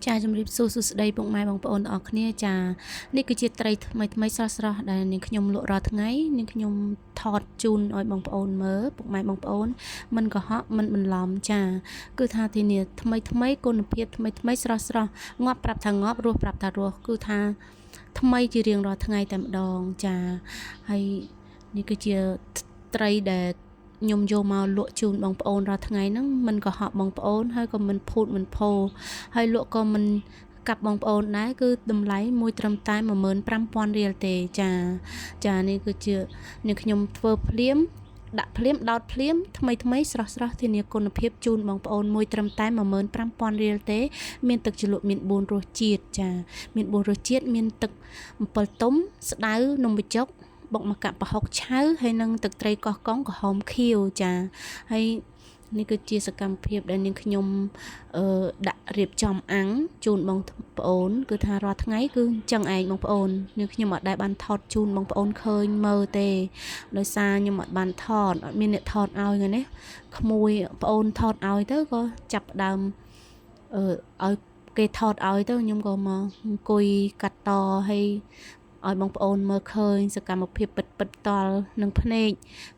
ចាជំរាបសួរសួស្តីពុកម៉ែបងប្អូនទាំងអស់គ្នាចានេះគឺជាត្រីថ្មីស្រស់ៗដែលនាងខ្ញុំលក់រាល់ថ្ងៃនាងខ្ញុំថតជូនឲ្យបងប្អូនមើលពុកម៉ែបងប្អូនមិនកុហកមិនបន្លំចាគឺថាទីនេះថ្មីគុណភាពថ្មីស្រស់ងាប់ប្រាប់ថាងាប់រស់ប្រាប់ថារស់គឺថាថ្មីជារៀងរាល់ថ្ងៃតែម្ដងចាហើយនេះគឺជាត្រីដែលខ្ញុំយកមកលក់ជូនបងប្អូនរាល់ថ្ងៃហ្នឹងមិនកុហកបងប្អូនហើយក៏មិនភូតមិនផោហើយលក់ក៏មិនកាប់បងប្អូនដែរគឺតម្លៃមួយត្រឹមតែ15000រៀលទេចានេះគឺជានេះខ្ញុំធ្វើភ្លាមដាក់ភ្លាមដោតភ្លាមថ្មីស្រស់ធានាគុណភាពជូនបងប្អូនមួយត្រឹមតែ15000រៀលទេមានទឹកជ្រលក់មាន4រសជាតិចាមាន4រសជាតិមានទឹកអំពិលទុំស្ដៅនំបញ្ចុកបុកមកកាក់ប្រហុកឆៅហើយនិងទឹកត្រីកោះកុងក្រហមខៀវចាហើយនេះគឺជាសកម្មភាពដែលនាងខ្ញុំដាក់រៀបចំអាំងជូនបងប្អូនគឺថារាល់ថ្ងៃគឺអញ្ចឹងឯងបងប្អូននាងខ្ញុំអត់ដែលបានថតជូនបងប្អូនឃើញមើលទេដោយសារខ្ញុំអត់បានថតអត់មានអ្នកថតឲ្យហ្នឹងណាក្មួយប្អូនថតឲ្យទៅក៏ចាប់ដើមឲ្យគេថតឲ្យទៅខ្ញុំក៏មកអង្គុយកាត់តហើយឲ្យបងប្អូនមើលឃើញសកម្មភាពពិតតល់នឹងភ្នែក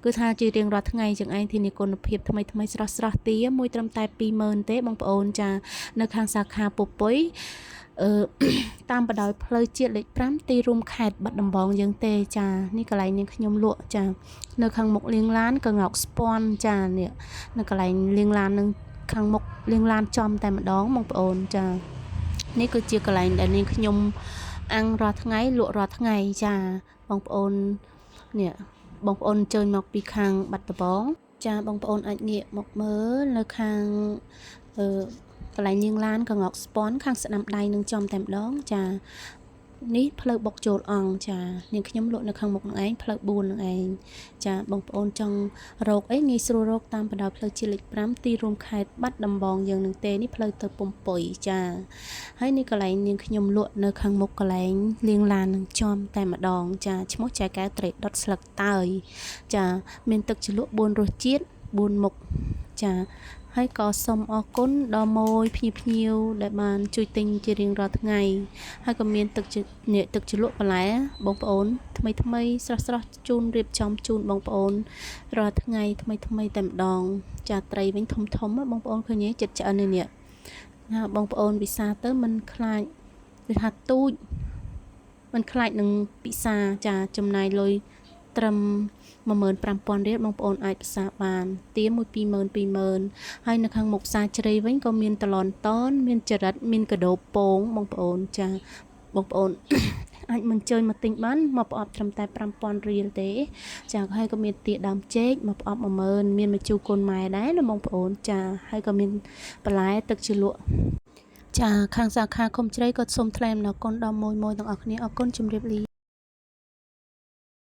គឺថាជារៀងរាល់ថ្ងៃចឹងឯងធានាគុណភាពថ្មីស្រស់ទាមួយត្រឹមតែ20000ទេបងប្អូនចានៅខាងសាខាពពុយតាមបដោយផ្លូវជាតិលេខ5ទីរួមខេត្តបាត់ដំបងយើងទេចានេះកន្លែងនាងខ្ញុំលក់ចានៅខាងមុខលៀងឡានកងោកស្ពាន់ចានេះនៅកន្លែងលៀងឡាននឹងខាងមុខលៀងឡានចំតែម្ដងបងប្អូនចានេះគឺជាកន្លែងដែលនាងខ្ញុំអាំងរាល់ថ្ងៃលក់រាល់ថ្ងៃចាបងប្អូននេះបងប្អូនអញ្ជើញមកពីខាងបាត់ដំបងចាបងប្អូនអាចងាកមកមើលនៅខាងកន្លែងញៀងឡានកងោកស្ពាន់ខាងស្ដាំដៃនឹងចំតែម្ដងចានេះផ្លូវបុកចូលអង្គចានាងខ្ញុំលក់នៅខាងមុខនឹងឯងផ្លូវ4នឹងឯងចាបងប្អូនចង់រកអីងាយស្រួលរកតាមបណ្ដោយផ្លូវជាតិលេខ5ទីរួមខេត្តបាត់ដំបងយើងនឹងទេនេះផ្លូវទៅពំពុយចាហើយនេះកន្លែងនាងខ្ញុំលក់នៅខាងមុខកន្លែងលៀងឡាននឹងចំតែម្ដងចាឈ្មោះចែកែវត្រីដុតស្លឹកតើយចាមានទឹកជ្រលក់4រសជាតិ4មុខចាហើយក៏សូមអរគុណដល់ម៉ួយភ្ញៀវដែលបានជួយទិញជារៀងរាល់ថ្ងៃហើយក៏មានទឹកជ្រលក់បន្លែបងប្អូនថ្មីស្រស់ជូនរៀបចំជូនបងប្អូនរាល់ថ្ងៃថ្មីតែម្ដងចាត្រីវិញធំបងប្អូនឃើញទេចិត្តឆ្អិននេះណាបងប្អូនពិសាទៅមិនខ្លាចឬថាទូចមិនខ្លាចនឹងពិសាចាចំណាយលុយត្រឹម15000រៀលបងប្អូនអាចផ្សារបានទាមួយ20000ហើយនៅខាងមុខផ្សារជ្រៃវិញក៏មានតឡនតនមានចរិតមានកដោពងបងប្អូនចាបងប្អូន អាចមិនជើញមកទិញបានមកប្រអប់ត្រឹមតែ5000រៀលទេចាហើយក៏មានទាដើមចេកមកប្រអប់10000មានមជូរកូនម៉ែដែរណាបងប្អូនចាហើយក៏មានបន្លែទឹកជ្រលក់ចាខាងសាខាឃុំជ្រៃក៏សូមថ្លែងអំណរគុណដល់ម៉ួយទាំងអស់គ្នាអរគុណជម្រាបលា